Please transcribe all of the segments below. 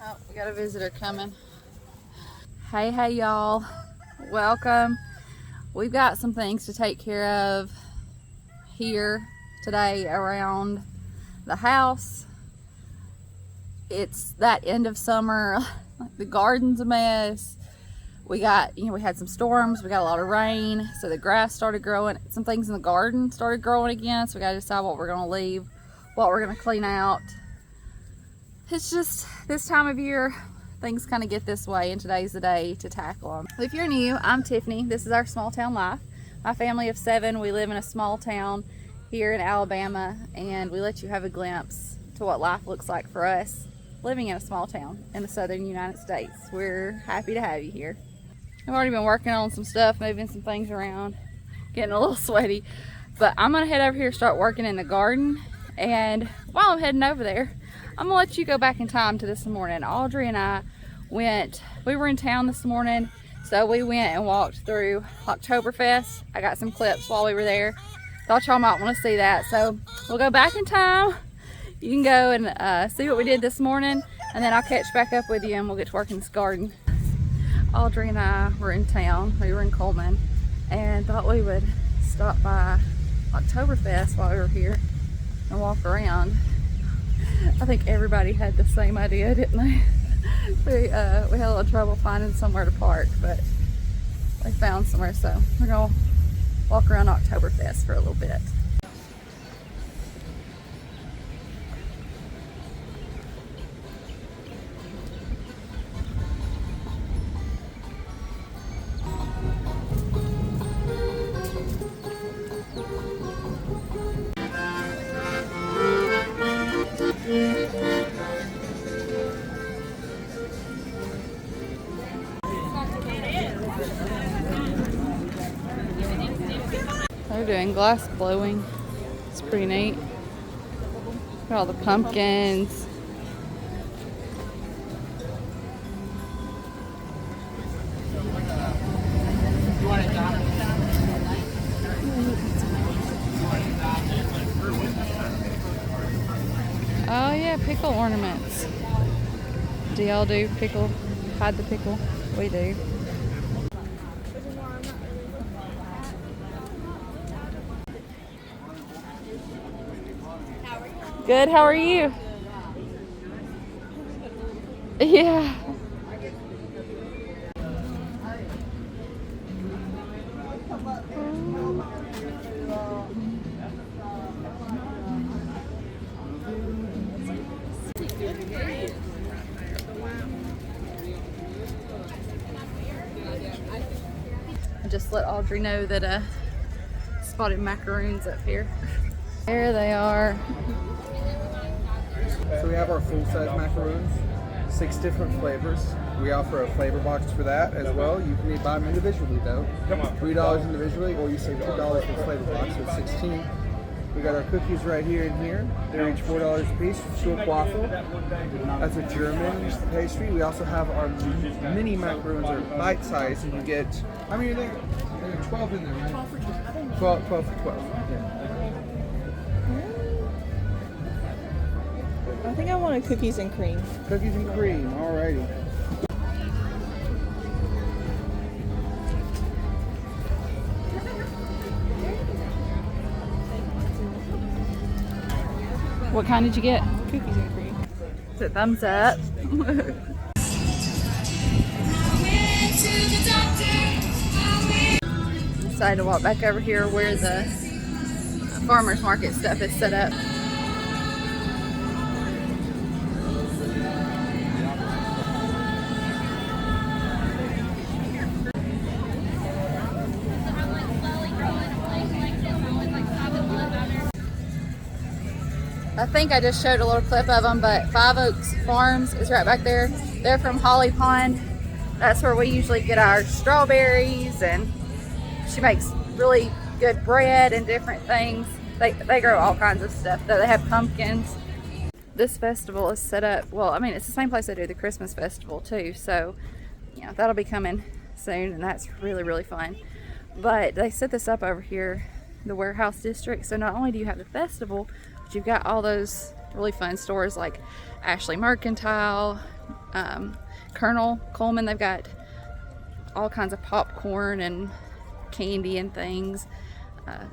Oh, we got a visitor coming. Hey y'all, welcome. We've got some things to take care of here today around the house. It's that end of summer, the garden's a mess. We had some storms, we got a lot of rain, so the grass started growing. Some things in the garden started growing again, so we gotta decide what we're gonna leave, what we're gonna clean out. It's just this time of year, things kind of get this way, and today's the day to tackle them. If you're new, I'm Tiffany. This is our small town life. My family of 7, we live in a small town here in Alabama, and we let you have a glimpse to what life looks like for us living in a small town in the southern United States. We're happy to have you here. I've already been working on some stuff, moving some things around, getting a little sweaty, but I'm gonna head over here and start working in the garden. And while I'm heading over there, I'm gonna let you go back in time to this morning. Audrey and I we were in town this morning, so we went and walked through Oktoberfest. I got some clips while we were there. Thought y'all might want to see that. So we'll go back in time. You can go and see what we did this morning, and then I'll catch back up with you and we'll get to work in this garden. Audrey and I were in town. We were in Coleman and thought we would stop by Oktoberfest while we were here and walk around. I think everybody had the same idea, didn't they? We had a little trouble finding somewhere to park, but we found somewhere, so we're gonna walk around Oktoberfest for a little bit. They're doing glass blowing. It's pretty neat. Look at all the pumpkins. Oh yeah, pickle ornaments. Do y'all do pickle? Hide the pickle? We do. Good, how are you? Yeah. I just let Audrey know that spotted macaroons up here. There they are. So we have our full-size macaroons, 6 different flavors. We offer a flavor box for that as well. You can buy them individually though. $3 individually, or you save $2 for the flavor box, so it's $16. We got our cookies right here and here. They're each $4 a piece. Silk waffle. That's a German pastry. We also have our mini macaroons, are bite size, and you get, how many are there? There are 12 in there. 12 for 12. Yeah. I think I wanted cookies and cream. Cookies and cream, alrighty. What kind did you get? Cookies and cream. Is it thumbs up? Decided to walk back over here where the farmer's market stuff is set up. I think I just showed a little clip of them, but Five Oaks Farms is right back there. They're from Holly Pond. That's where we usually get our strawberries, and she makes really good bread and different things. They grow all kinds of stuff, though. They have pumpkins. This festival is set up, well, I mean, it's the same place they do the Christmas festival too, so you know, that'll be coming soon, and that's really, really fun. But they set this up over here, the warehouse district, so not only do you have the festival, but you've got all those really fun stores like Ashley Mercantile, Colonel Coleman, they've got all kinds of popcorn and candy and things.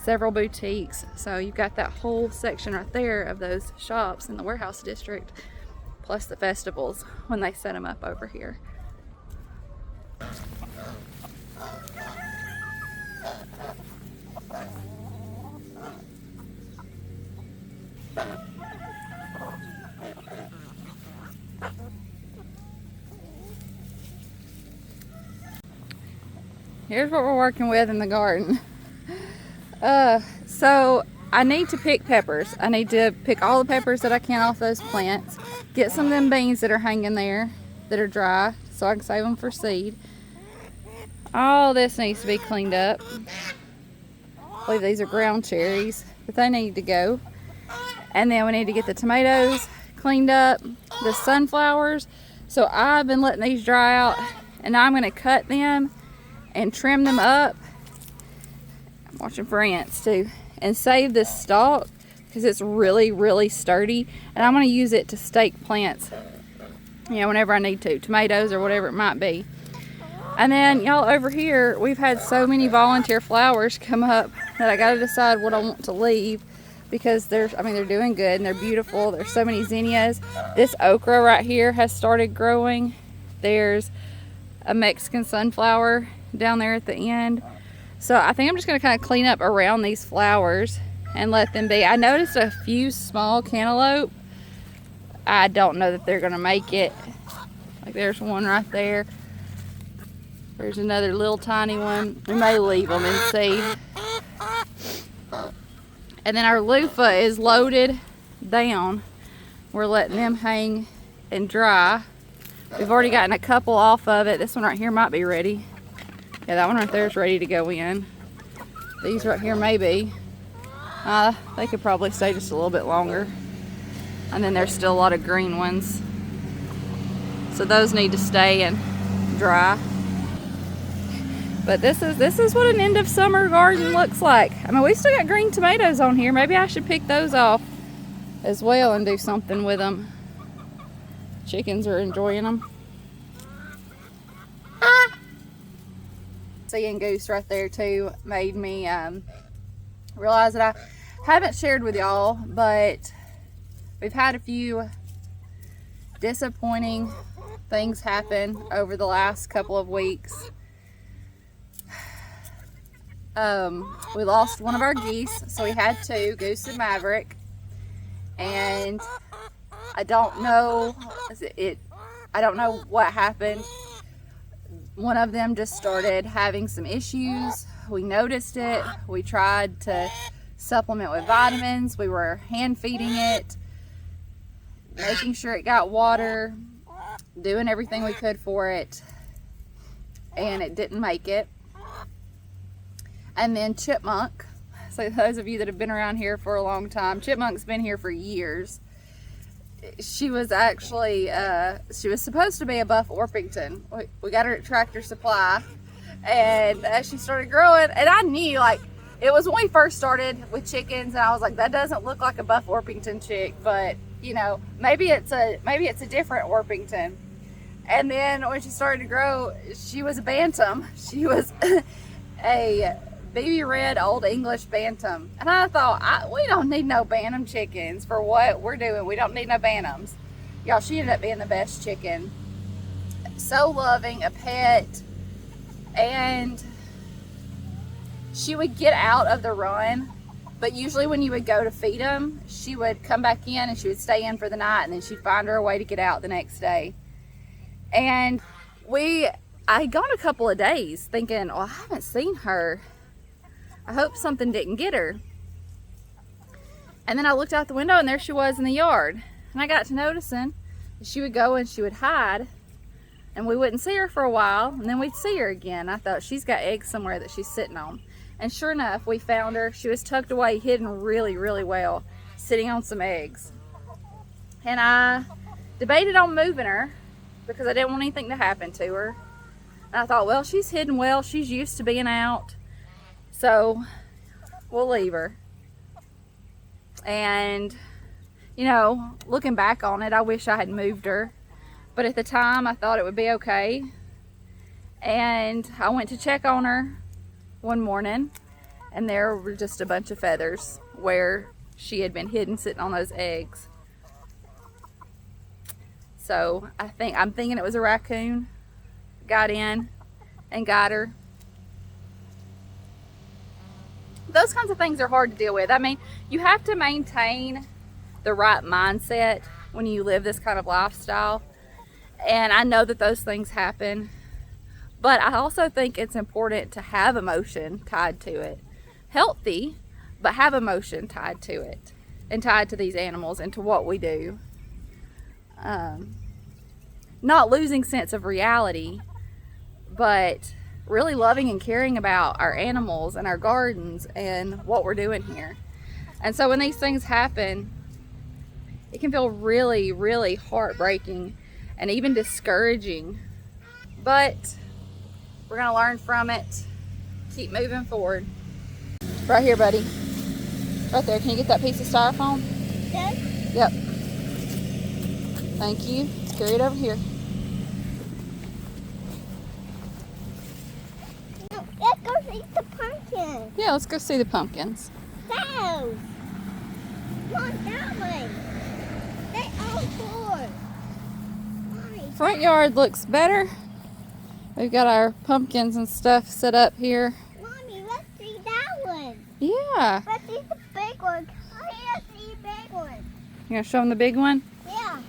Several boutiques. So you've got that whole section right there of those shops in the warehouse district, plus the festivals when they set them up over here. Here's what we're working with in the garden. So I need to pick peppers. I need to pick all the peppers that I can off those plants. Get some of them beans that are hanging there that are dry so I can save them for seed. All this needs to be cleaned up. I believe these are ground cherries, but they need to go. And then we need to get the tomatoes cleaned up, the sunflowers. So I've been letting these dry out, and now I'm going to cut them and trim them up. I'm watching for ants too. And save this stalk because it's really, really sturdy. And I'm going to use it to stake plants, you know, whenever I need to. Tomatoes or whatever it might be. And then, y'all, over here, we've had so many volunteer flowers come up that I got to decide what I want to leave. Because they're doing good and they're beautiful. There's so many zinnias. This okra right here has started growing. There's a Mexican sunflower down there at the end. So I think I'm just going to kind of clean up around these flowers and let them be. I noticed a few small cantaloupe. I don't know that they're going to make it. Like there's one right there. There's another little tiny one. We may leave them and see. And then our loofah is loaded down. We're letting them hang and dry. We've already gotten a couple off of it. This one right here might be ready. Yeah, that one right there is ready to go in. These right here may be. They could probably stay just a little bit longer. And then there's still a lot of green ones. So those need to stay and dry. But this is what an end of summer garden looks like. I mean, we still got green tomatoes on here. Maybe I should pick those off as well and do something with them. Chickens are enjoying them. Seeing Goose right there too made me realize that I haven't shared with y'all, but we've had a few disappointing things happen over the last couple of weeks. We lost one of our geese, so we had two, Goose and Maverick, and I don't know what happened. One of them just started having some issues. We noticed it. We tried to supplement with vitamins. We were hand feeding it, making sure it got water, doing everything we could for it, and it didn't make it. And then Chipmunk, so those of you that have been around here for a long time, Chipmunk's been here for years. She was actually, she was supposed to be a Buff Orpington. We got her at Tractor Supply, and as she started growing, and I knew, like, it was when we first started with chickens, and I was like, that doesn't look like a Buff Orpington chick, but, you know, maybe it's a different Orpington. And then when she started to grow, she was a Bantam. She was a baby red Old English Bantam. And I thought, we don't need no Bantam chickens for what we're doing. We don't need no Bantams. Y'all, she ended up being the best chicken. So loving, a pet. And she would get out of the run, but usually when you would go to feed them, she would come back in and she would stay in for the night, and then she'd find her a way to get out the next day. And I had gone a couple of days thinking, I haven't seen her. I hope something didn't get her. And then I looked out the window, and there she was in the yard. And I got to noticing that she would go and she would hide, and we wouldn't see her for a while, and then we'd see her again. I thought, she's got eggs somewhere that she's sitting on. And sure enough, we found her. She was tucked away, hidden really, really well, sitting on some eggs. And I debated on moving her because I didn't want anything to happen to her. And I thought, well, she's hidden well. She's used to being out. So we'll leave her. And, you know, looking back on it, I wish I had moved her. but at the time I thought it would be okay. And I went to check on her one morning, and there were just a bunch of feathers where she had been hidden sitting on those eggs. So I'm thinking it was a raccoon. Got in and got her. Those kinds of things are hard to deal with. I mean, you have to maintain the right mindset when you live this kind of lifestyle. And I know that those things happen, but I also think it's important to have emotion tied to it. Healthy, but have emotion tied to it and tied to these animals and to what we do. Not losing sense of reality, but really loving and caring about our animals and our gardens and what we're doing here. And so when these things happen, it can feel really, really heartbreaking and even discouraging. But we're gonna learn from it, keep moving forward. Right here, buddy. Right there. Can you get that piece of styrofoam? Yes. Yep. Thank you. Carry it over here. Let's go see the pumpkins. Yeah, let's go see the pumpkins. Those. Not that one. They all four. Mommy. Front yard looks better. We've got our pumpkins and stuff set up here. Mommy, let's see that one. Yeah. Let's see the big one. I want to see the big one. You gonna show them the big one? Yeah.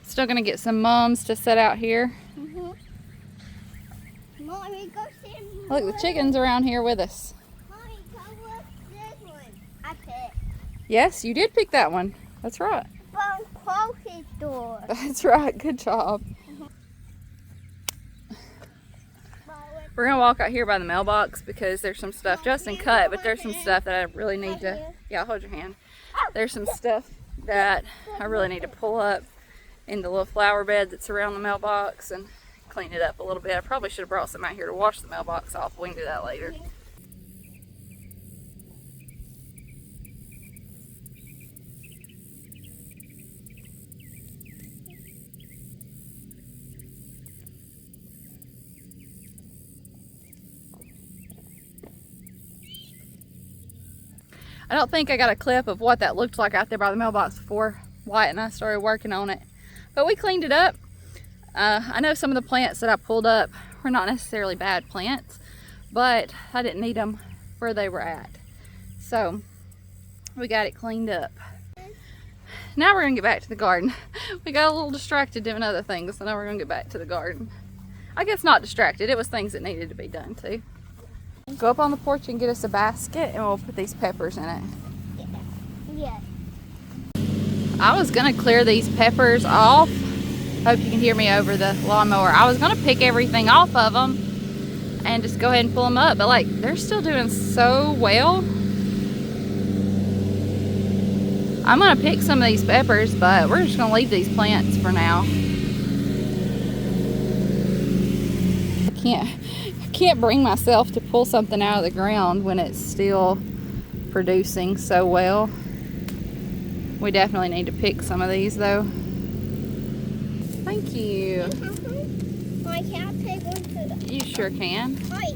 Still gonna get some mums to set out here. Mommy, go see Look, the chickens around here with us. Mommy, go look this one. I picked. Yes, you did pick that one. That's right. From Closest door. That's right. Good job. We're gonna walk out here by the mailbox because there's some stuff. Justin cut, but there's some stuff that I really need to. Yeah, I'll hold your hand. There's some stuff that I really need to pull up in the little flower bed that's around the mailbox and clean it up a little bit. I probably should have brought some out here to wash the mailbox off. We can do that later. I don't think I got a clip of what that looked like out there by the mailbox before Wyatt and I started working on it. But we cleaned it up. I know some of the plants that I pulled up were not necessarily bad plants, but I didn't need them where they were at. So we got it cleaned up. Now we're gonna get back to the garden. We got a little distracted doing other things, so now we're gonna get back to the garden. I guess not distracted, it was things that needed to be done too. Go up on the porch and get us a basket and we'll put these peppers in it. Yes. I was gonna clear these peppers off. Hope you can hear me over the lawnmower. I was gonna pick everything off of them and just go ahead and pull them up, but like they're still doing so well. I'm gonna pick some of these peppers, but we're just gonna leave these plants for now. I can't bring myself to pull something out of the ground when it's still producing so well. We definitely need to pick some of these though. Thank you. I can't take one to the... You sure can. Hi.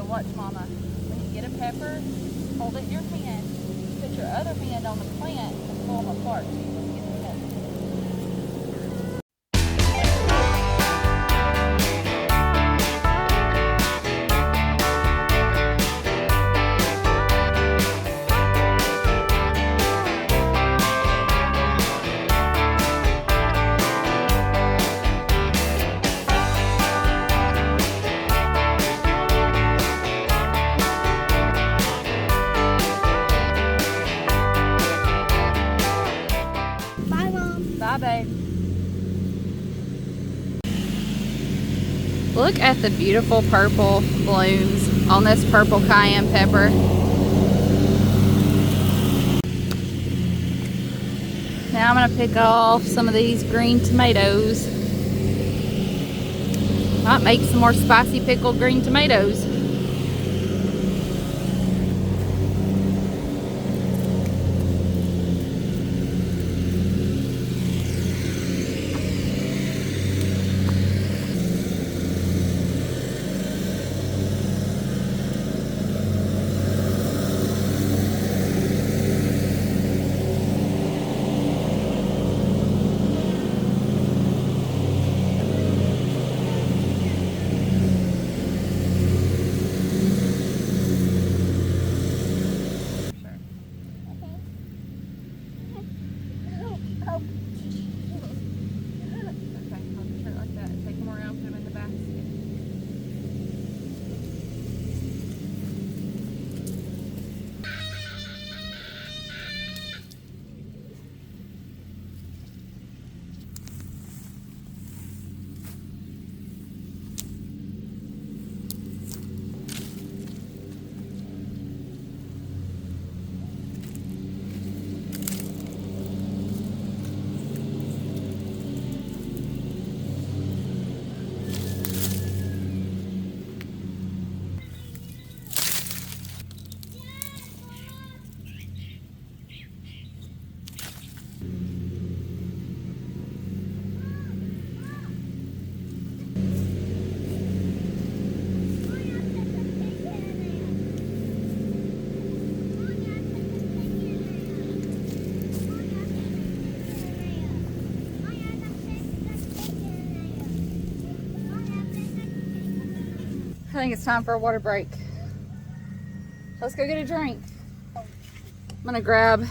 Watch, Mama. When you get a pepper, hold it in your hand, put your other hand on the plant and pull them apart. babe. Look at the beautiful purple blooms on this purple cayenne pepper. Now I'm going to pick off some of these green tomatoes. Might make some more spicy pickled green tomatoes. I think it's time for a water break. Let's go get a drink. I'm gonna grab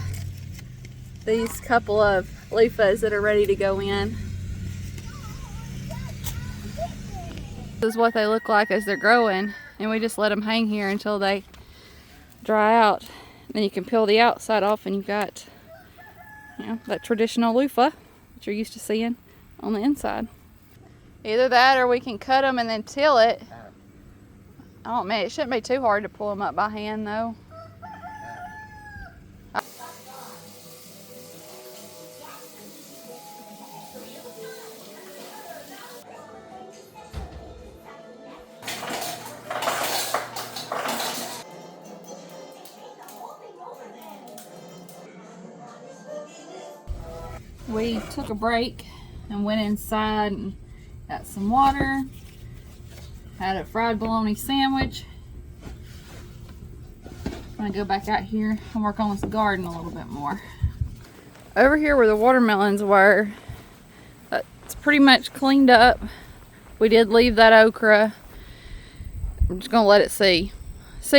these couple of loofahs that are ready to go in. This is what they look like as they're growing, and we just let them hang here until they dry out. Then you can peel the outside off and you've got, you know, that traditional loofah that you're used to seeing on the inside. Either that or we can cut them and then till it. Oh man, it shouldn't be too hard to pull them up by hand though. We took a break and went inside and got some water. Had a fried bologna sandwich. I'm gonna go back out here and work on this garden a little bit more. Over here where the watermelons were, it's pretty much cleaned up. We did leave that okra. I'm just gonna let it see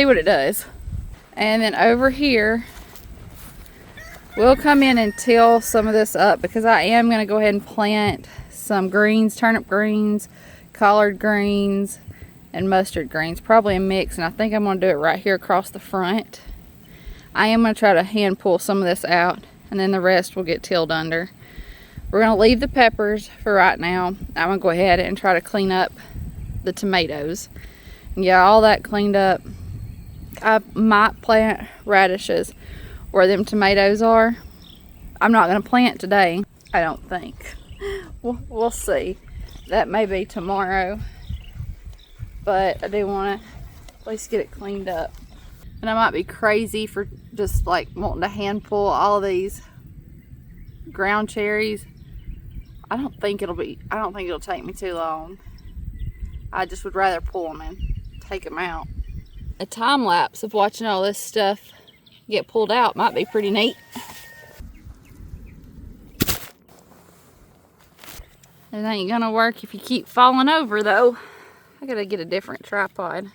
what it does. And then over here, we'll come in and till some of this up because I am gonna go ahead and plant some greens, turnip greens, collard greens, and mustard greens, probably a mix, and I think I'm going to do it right here across the front. I am going to try to hand pull some of this out, and then the rest will get tilled under. We're going to leave the peppers for right now. I'm going to go ahead and try to clean up the tomatoes and get all that cleaned up. I might plant radishes where them tomatoes are. I'm not going to plant today, I don't think. We'll see. That may be tomorrow. But I do want to at least get it cleaned up. And I might be crazy for just like wanting to hand pull all of these ground cherries. I don't think it'll take me too long. I just would rather pull them and take them out. A time lapse of watching all this stuff get pulled out might be pretty neat. It ain't gonna work if you keep falling over though. I gotta get a different tripod.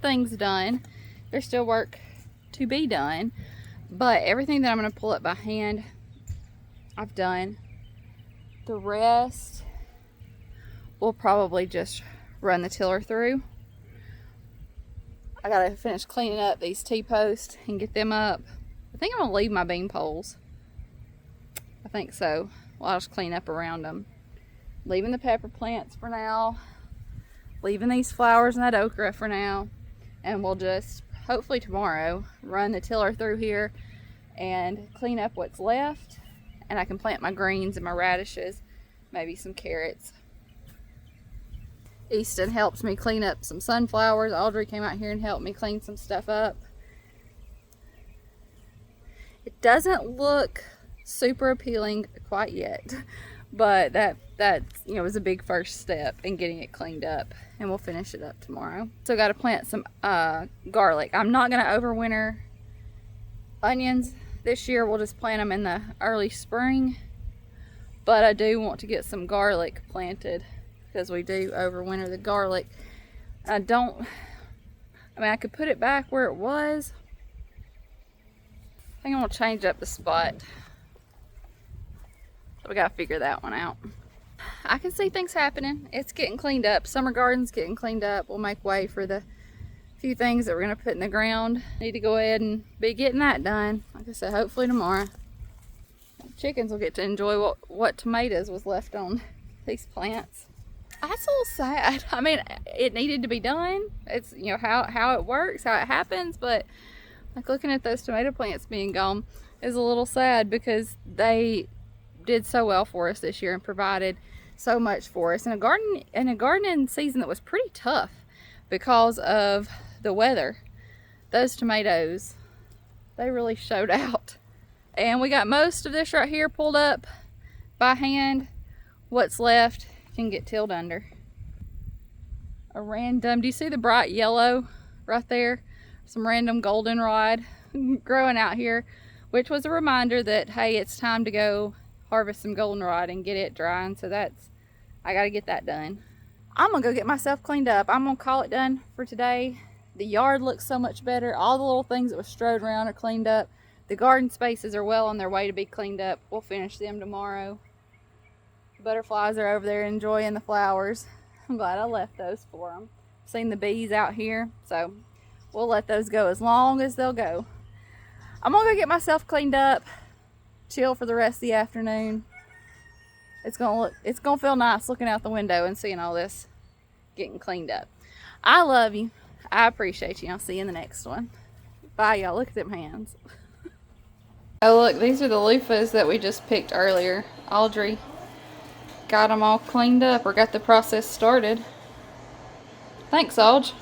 things done. There's still work to be done, but everything that I'm going to pull up by hand, I've done. The rest, we'll probably just run the tiller through. I gotta finish cleaning up these T-posts and get them up. I think I'm gonna leave my bean poles. I think so. Well, I'll just clean up around them. Leaving the pepper plants for now. Leaving these flowers and that okra for now. And we'll just, hopefully tomorrow, run the tiller through here and clean up what's left. And I can plant my greens and my radishes, maybe some carrots. Easton helps me clean up some sunflowers. Audrey came out here and helped me clean some stuff up. It doesn't look super appealing quite yet, but that's, you know, was a big first step in getting it cleaned up, and we'll finish it up tomorrow. So got to plant some garlic. I'm not going to overwinter onions this year. We'll just plant them in the early spring, but I do want to get some garlic planted because we do overwinter the garlic. I mean, I could put it back where it was. I think I'm gonna change up the spot. So we gotta figure that one out. I can see things happening. It's getting cleaned up. Summer garden's getting cleaned up. We'll make way for the few things that we're gonna put in the ground. Need to go ahead and be getting that done. Like I said, hopefully tomorrow. Chickens will get to enjoy what tomatoes was left on these plants. That's a little sad. I mean, it needed to be done. It's, you know, how it works, how it happens, but like looking at those tomato plants being gone is a little sad because they did so well for us this year and provided so much for us in a gardening season that was pretty tough because of the weather. Those tomatoes, they really showed out. And we got most of this right here pulled up by hand. What's left can get tilled under. Do you see the bright yellow right there? Some random goldenrod growing out here, which was a reminder that, hey, it's time to go harvest some goldenrod and get it drying. So I gotta get that done. I'm gonna go get myself cleaned up. I'm gonna call it done for today. The yard looks so much better. All the little things that were strode around are cleaned up. The garden spaces are well on their way to be cleaned up. We'll finish them tomorrow. Butterflies are over there enjoying the flowers. I'm glad I left those for them. Seen the bees out here, so we'll let those go as long as they'll go. I'm gonna go get myself cleaned up, chill for the rest of the afternoon. It's gonna feel nice looking out the window and seeing all this getting cleaned up. I love you. I appreciate you. I'll see you in the next one. Bye, y'all. Look at them hands. Oh look, these are the loofahs that we just picked earlier. Audrey got them all cleaned up, or got the process started. Thanks, Audrey.